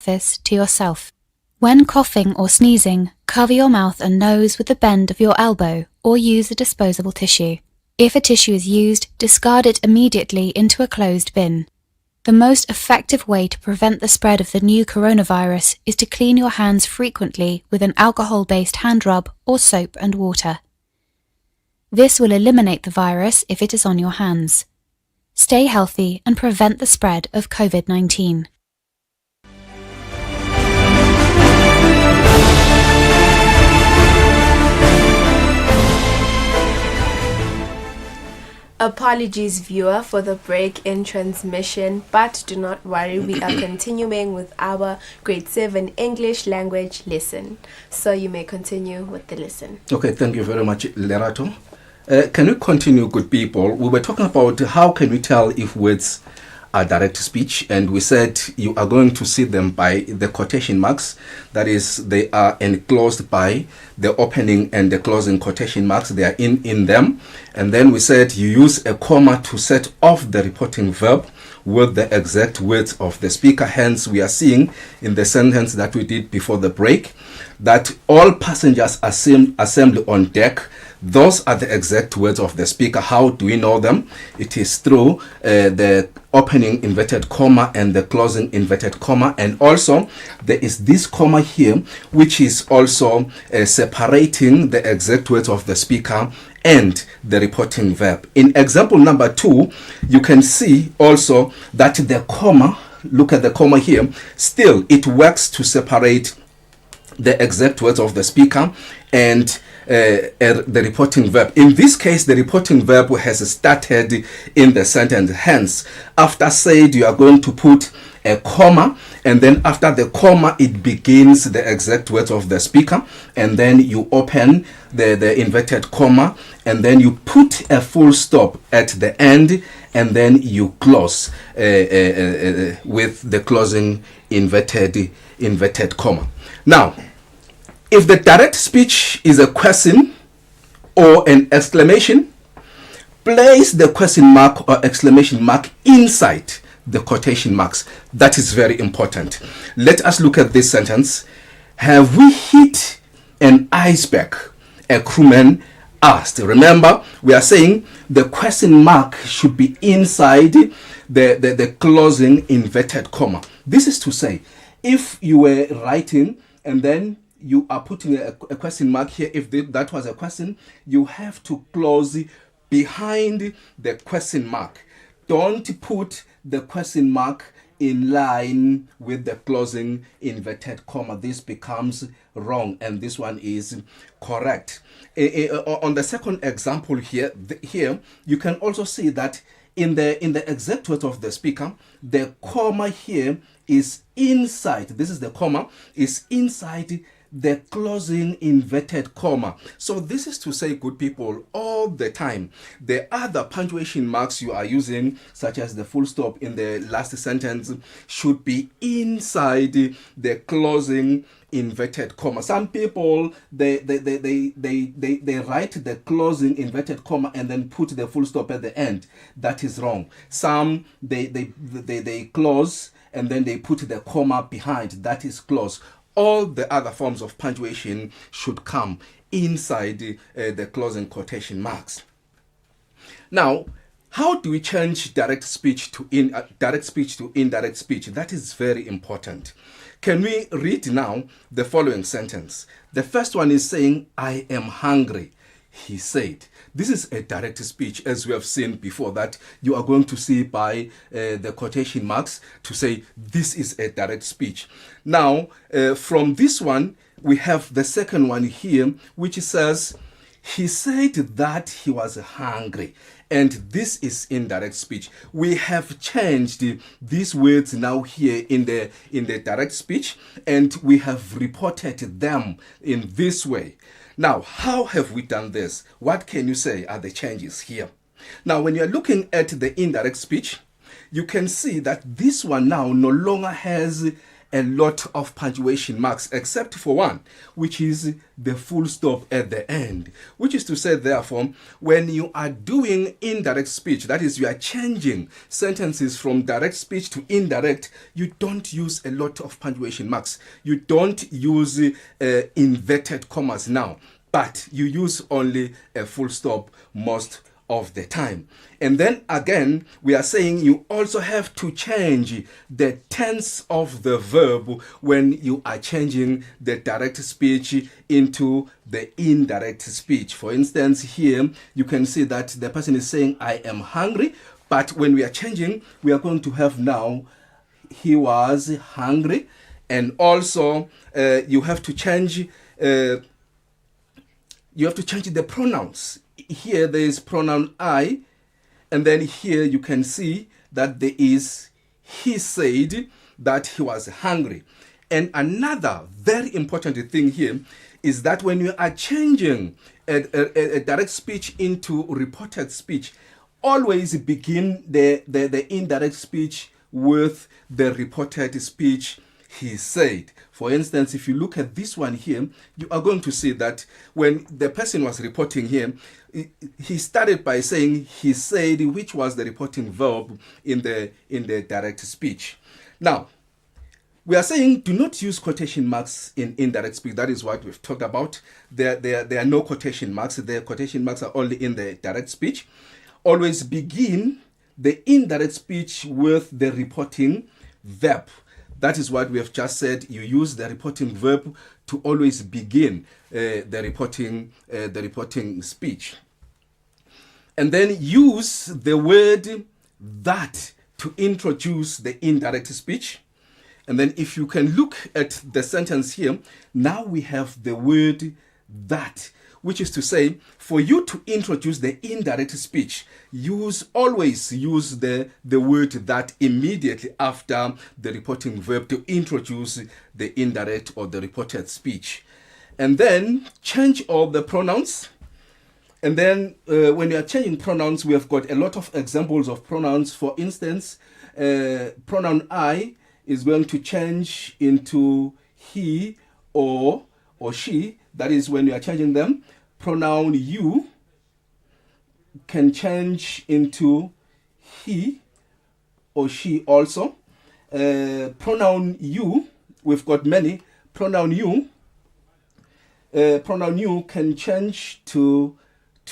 this to yourself. When coughing or sneezing, cover your mouth and nose with the bend of your elbow or use a disposable tissue. If a tissue is used, discard it immediately into a closed bin. The most effective way to prevent the spread of the new coronavirus is to clean your hands frequently with an alcohol-based hand rub or soap and water. This will eliminate the virus if it is on your hands. Stay healthy and prevent the spread of COVID-19. Apologies, viewer, for the break in transmission, but do not worry, we are continuing with our grade 7 English language lesson. So you may continue with the lesson. Okay, thank you very much, Lerato. Can we continue, good people? We were talking about how can we tell if words are direct speech, and we said you are going to see them by the quotation marks. That is, they are enclosed by the opening and the closing quotation marks. They are in them. And then we said you use a comma to set off the reporting verb with the exact words of the speaker. Hence, we are seeing in the sentence that we did before the break that all passengers assemble on deck. Those are the exact words of the speaker. How do we know them? It is through the opening inverted comma and the closing inverted comma. And also, there is this comma here, which is also separating the exact words of the speaker and the reporting verb. In example number 2, you can see also that the comma, look at the comma here, still it works to separate the exact words of the speaker and the reporting verb. In this case, the reporting verb has started in the sentence. Hence, after said, you are going to put a comma, and then after the comma, it begins the exact words of the speaker, and then you open the inverted comma, and then you put a full stop at the end, and then you close with the closing inverted comma. Now, if the direct speech is a question or an exclamation, place the question mark or exclamation mark inside the quotation marks. That is very important. Let us look at this sentence. Have we hit an iceberg? A crewman asked. Remember, we are saying the question mark should be inside the closing inverted comma. This is to say, if you were writing and then you are putting a question mark here, if that was a question, you have to close behind the question mark. Don't put the question mark in line with the closing inverted comma. This becomes wrong, and this one is correct. On the second example here, you can also see that in the exact words of the speaker, the comma here is inside. This is the comma, is inside the closing inverted comma. So this is to say, good people, all the time, the other punctuation marks you are using, such as the full stop in the last sentence, should be inside the closing inverted comma. Some people they write the closing inverted comma and then put the full stop at the end. That is wrong. Some they close and then they put the comma behind. That is close. All the other forms of punctuation should come inside the closing quotation marks. Now, how do we change direct speech to indirect speech? That is very important. Can we read now the following sentence? The first one is saying, I am hungry, he said. This is a direct speech, as we have seen before, that you are going to see by the quotation marks to say this is a direct speech. Now, from this one, we have the second one here, which says, he said that he was hungry. And this is indirect speech. We have changed these words now here in the direct speech, and we have reported them in this way. Now, how have we done this? What can you say are the changes here? Now, when you're looking at the indirect speech, you can see that this one now no longer has a lot of punctuation marks, except for one, which is the full stop at the end. Which is to say, therefore, when you are doing indirect speech, that is, you are changing sentences from direct speech to indirect, you don't use a lot of punctuation marks. You don't use inverted commas now, but you use only a full stop most of the time. And then again, we are saying you also have to change the tense of the verb when you are changing the direct speech into the indirect speech. For instance, here you can see that the person is saying, I am hungry, but when we are changing, we are going to have now, he was hungry. And also you have to change the pronouns. Here there is pronoun I, and then here you can see that there is he said that he was hungry. And another very important thing here is that when you are changing a direct speech into reported speech, always begin the indirect speech with the reported speech, he said. For instance, if you look at this one here, you are going to see that when the person was reporting here, he started by saying he said, which was the reporting verb in the direct speech. Now, we are saying do not use quotation marks in indirect speech. That is what we've talked about. There are no quotation marks. The quotation marks are only in the direct speech. Always begin the indirect speech with the reporting verb. That is what we have just said. You use the reporting verb to always begin the reporting speech. And then use the word that to introduce the indirect speech. And then if you can look at the sentence here, now we have the word that, which is to say, for you to introduce the indirect speech, always use the word that immediately after the reporting verb to introduce the indirect or the reported speech. And then change all the pronouns. And then when you are changing pronouns, we have got a lot of examples of pronouns. For instance, pronoun I is going to change into he or she. That is when you are changing them. Pronoun you can change into he or she also. Pronoun you, we've got many. Pronoun you can change to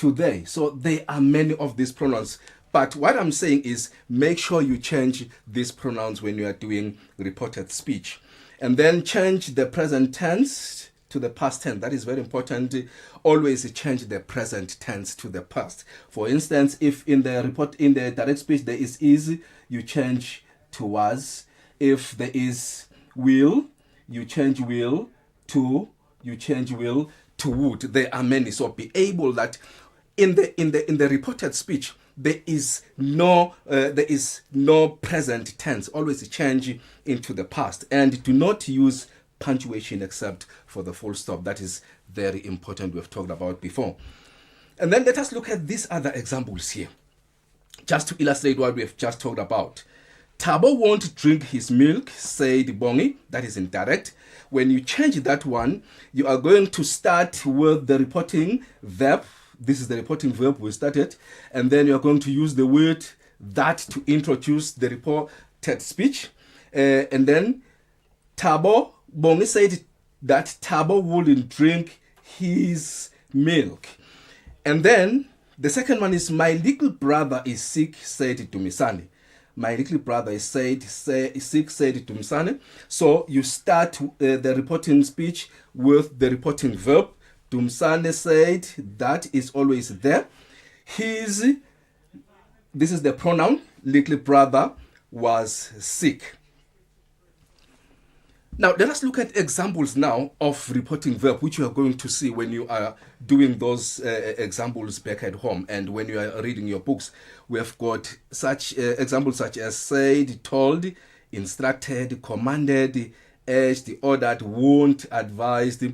they. So there are many of these pronouns. But what I'm saying is make sure you change these pronouns when you are doing reported speech. And then change the present tense to the past tense. That is very important. Always change the present tense to the past. For instance, if in the direct speech there is you change to was. If there is will, you change will to would. There are many. So be able that in the reported speech there is no present tense. Always change into the past, and do not use punctuation except for the full stop. That is very important. We've talked about before. And then let us look at these other examples here, just to illustrate what we have just talked about. Tabo won't drink his milk, said Bongi. That is indirect. When you change that one, you are going to start with the reporting verb. This is the reporting verb we started. And then you are going to use the word that to introduce the reported speech. And then Bongi said that Tabo wouldn't drink his milk. And then the second one is, my little brother is sick, said Dumisani. My little brother is sick, said Dumisani. So you start the reporting speech with the reporting verb. Dumisani said that is always there. This is the pronoun. Little brother was sick. Now, let us look at examples now of reporting verb, which you are going to see when you are doing those examples back at home and when you are reading your books. We have got such examples such as said, told, instructed, commanded, urged, ordered, won't, advised,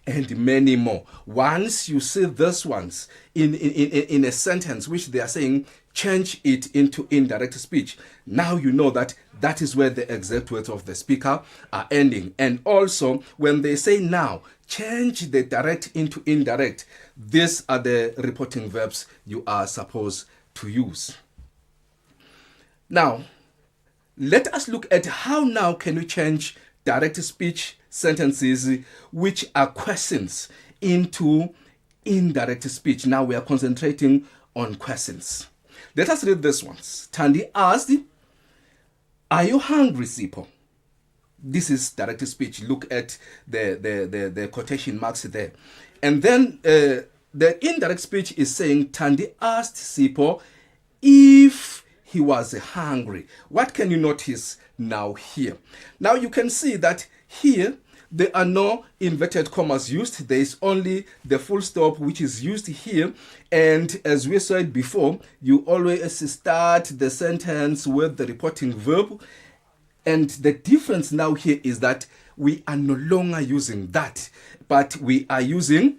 and many more. Once you see these ones in a sentence which they are saying, change it into indirect speech. Now you know that that is where the exact words of the speaker are ending. And also, when they say now, change the direct into indirect, these are the reporting verbs you are supposed to use. Now, let us look at how now can you change direct speech sentences which are questions into indirect speech. Now we are concentrating on questions. Let us read this ones. Thandi asked, "Are you hungry, Sipho?" This is direct speech. Look at the quotation marks there. And then the indirect speech is saying, Thandi asked Sipho if he was hungry. What can you notice now here? Now you can see that here there are no inverted commas used. There is only the full stop which is used here. And as we said before, you always start the sentence with the reporting verb. And the difference now here is that we are no longer using that, but we are using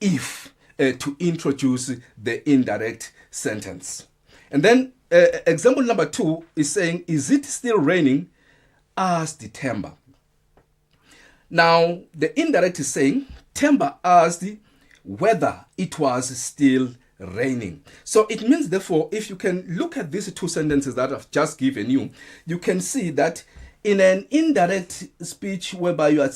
if to introduce the indirect sentence. And then example number 2 is saying, "Is it still raining?" asked Themba. Now, the indirect is saying, Themba asked whether it was still raining. So it means, therefore, if you can look at these two sentences that I've just given you, you can see that in an indirect speech whereby you are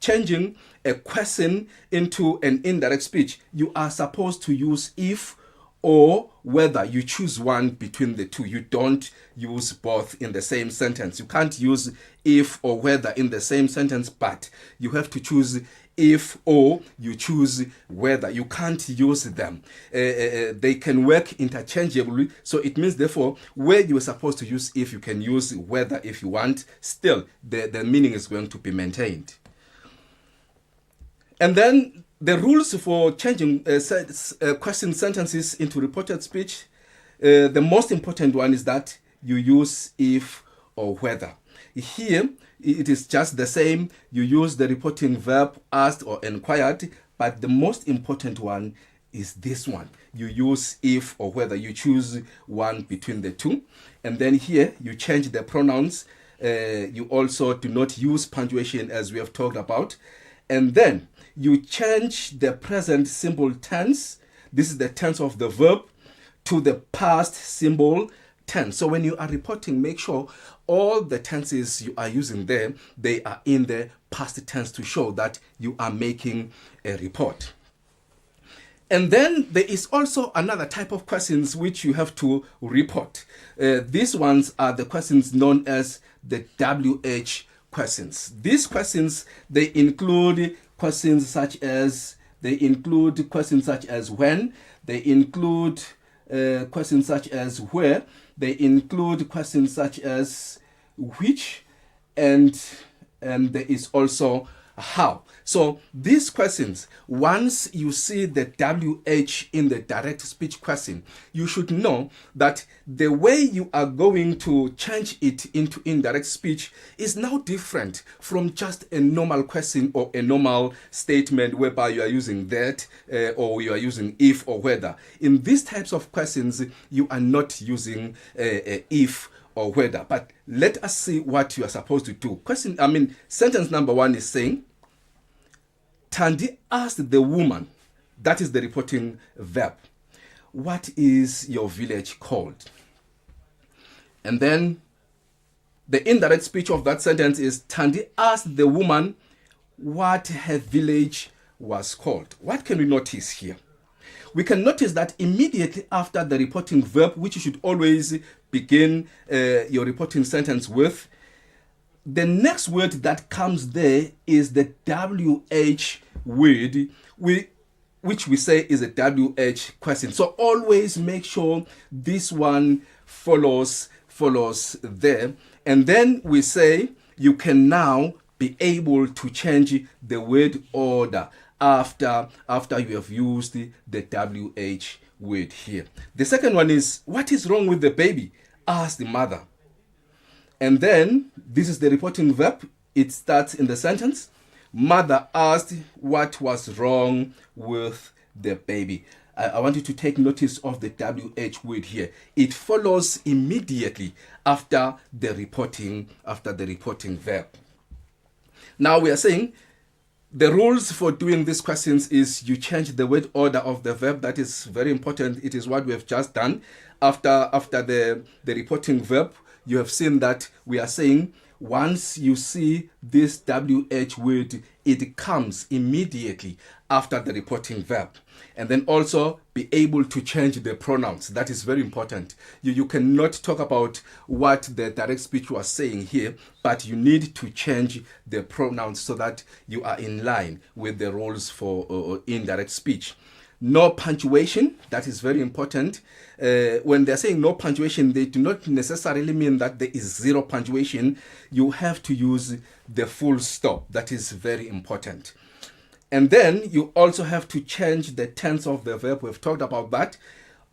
changing a question into an indirect speech, you are supposed to use if or whether. You choose one between the two. You don't use both in the same sentence. You can't use if or whether in the same sentence, but you have to choose if or you choose whether. You can't use them. They can work interchangeably. So it means, therefore, where you are supposed to use if, you can use whether if you want. Still, the meaning is going to be maintained. And then the rules for changing question sentences into reported speech, the most important one is that you use if or whether. Here, it is just the same. You use the reporting verb asked or inquired, but the most important one is this one. You use if or whether. You choose one between the two. And then here, you change the pronouns. You also do not use punctuation, as we have talked about. And then you change the present simple tense. This is the tense of the verb, to the past simple tense. So when you are reporting, make sure all the tenses you are using there, they are in the past tense to show that you are making a report. And then there is also another type of questions which you have to report. These ones are the questions known as the WH questions. These questions, they include questions such as when, they include questions such as where, they include questions such as which, and there is also how. So these questions, once you see the WH in the direct speech question, you should know that the way you are going to change it into indirect speech is now different from just a normal question or a normal statement whereby you are using that or you are using if or whether. In these types of questions, you are not using if or whether. But let us see what you are supposed to do. Sentence number 1 is saying, Thandi asked the woman, that is the reporting verb, "What is your village called?" And then the indirect speech of that sentence is, Thandi asked the woman what her village was called. What can we notice here? We can notice that immediately after the reporting verb, which you should always begin your reporting sentence with, the next word that comes there is the WH word, which we say is a WH question. So always make sure this one follows there. And then we say you can now be able to change the word order after you have used the WH word here. The second one is, what is wrong with the baby? Asked the mother. And then this is the reporting verb. it starts in the sentence. Mother asked what was wrong with the baby. I want you to take notice of the WH word here. It follows immediately after the reporting verb. Now we are saying the rules for doing these questions is you change the word order of the verb. That is very important. It is what we have just done. After the reporting verb, you have seen that we are saying once you see this WH word, it comes immediately after the reporting verb. And then also be able to change the pronouns. That is very important. You cannot talk about what the direct speech was saying here, but you need to change the pronouns so that you are in line with the rules for indirect speech. No punctuation, that is very important. When they're saying no punctuation, they do not necessarily mean that there is zero punctuation. You have to use the full stop. That is very important. And then you also have to change the tense of the verb. We've talked about that.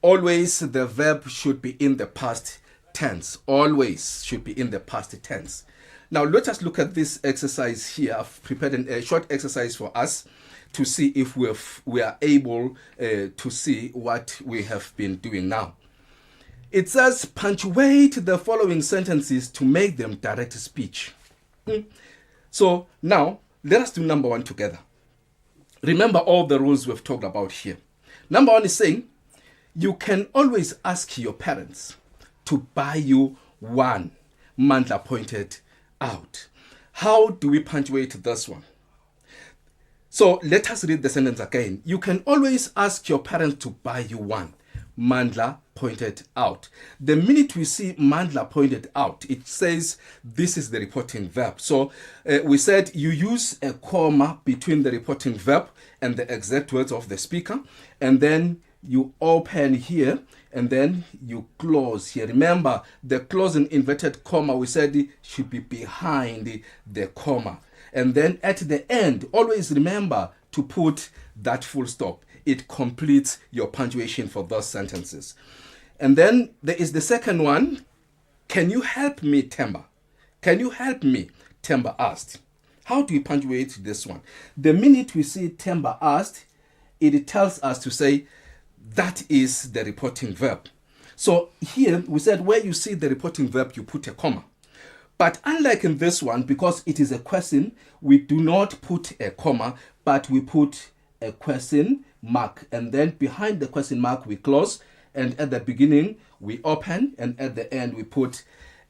Always the verb should be in the past tense. Always should be in the past tense. Now let us look at this exercise here. I've prepared a short exercise for us to see if we are able to see what we have been doing now. It says punctuate the following sentences to make them direct speech. So now let us do number one together. Remember all the rules we've talked about here. Number one is saying you can always ask your parents to buy you one. Mandla pointed out. How do we punctuate this one? So let us read the sentence again. You can always ask your parents to buy you one. Mandla pointed out. The minute we see Mandla pointed out, it says this is the reporting verb. So we said you use a comma between the reporting verb and the exact words of the speaker, and then you open here and then you close here. Remember, the closing inverted comma we said it should be behind the comma. And then at the end, always remember to put that full stop. It completes your punctuation for those sentences. And then there is the second one. Can you help me, Temba? Can you help me? Temba asked. How do we punctuate this one? The minute we see Temba asked, it tells us to say that is the reporting verb. So here we said where you see the reporting verb, you put a comma. But unlike in this one, because it is a question, we do not put a comma, but we put a question mark. And then behind the question mark, we close. And at the beginning, we open. And at the end, we put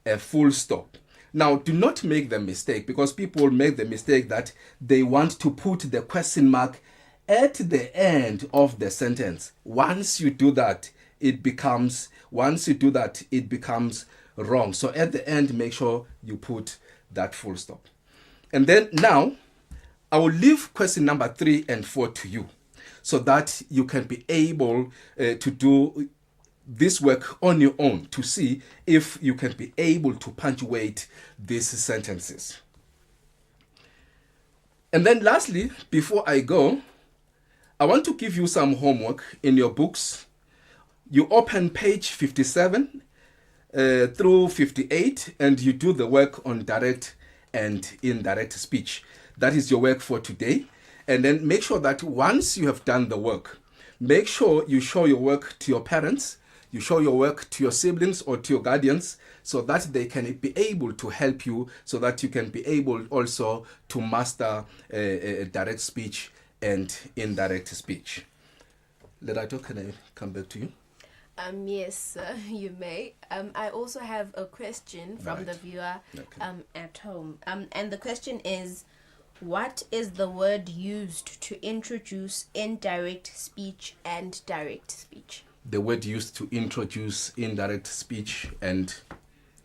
a full stop. Now, do not make the mistake, because people make the mistake that they want to put the question mark at the end of the sentence. Once you do that, it becomes wrong. So at the end, make sure you put that full stop. And then now, I will leave question number 3 and 4 to you so that you can be able to do this work on your own to see if you can be able to punctuate these sentences. And then lastly, before I go, I want to give you some homework in your books. You open page 57 through 58 and you do the work on direct and indirect speech. That is your work for today. And then make sure that once you have done the work, make sure you show your work to your parents, you show your work to your siblings or to your guardians so that they can be able to help you, so that you can be able also to master direct speech and indirect speech. Lerato, can I come back to you? Yes, you may. I also have a question from the viewer at home. And the question is, what is the word used to introduce indirect speech and direct speech? The word used to introduce indirect speech and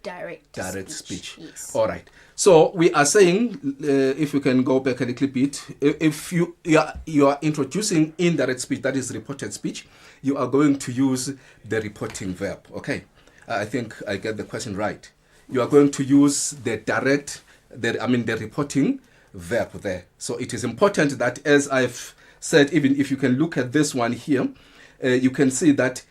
direct speech. Yes. All right. So we are saying, if you can go back a little bit, if you are introducing indirect speech, that is reported speech, you are going to use the reporting verb. Okay. I think I get the question right. You are going to use the reporting verb there. So it is important that, as I've said, even if you can look at this one here, you can see that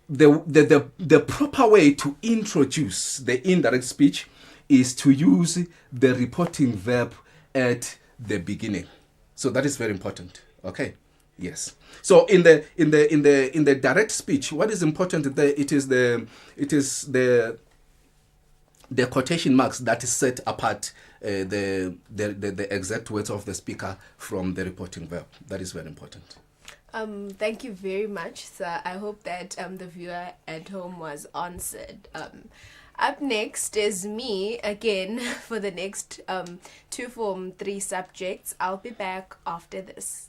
the proper way to introduce the indirect speech is to use the reporting verb at the beginning. So that is very important. Okay. Yes. So in the direct speech, what is important there? It is the quotation marks that set apart the exact words of the speaker from the reporting verb. That is very important. Thank you very much, sir. I hope that the viewer at home was answered. Up next is me again for the next 2 Form 3 subjects. I'll be back after this.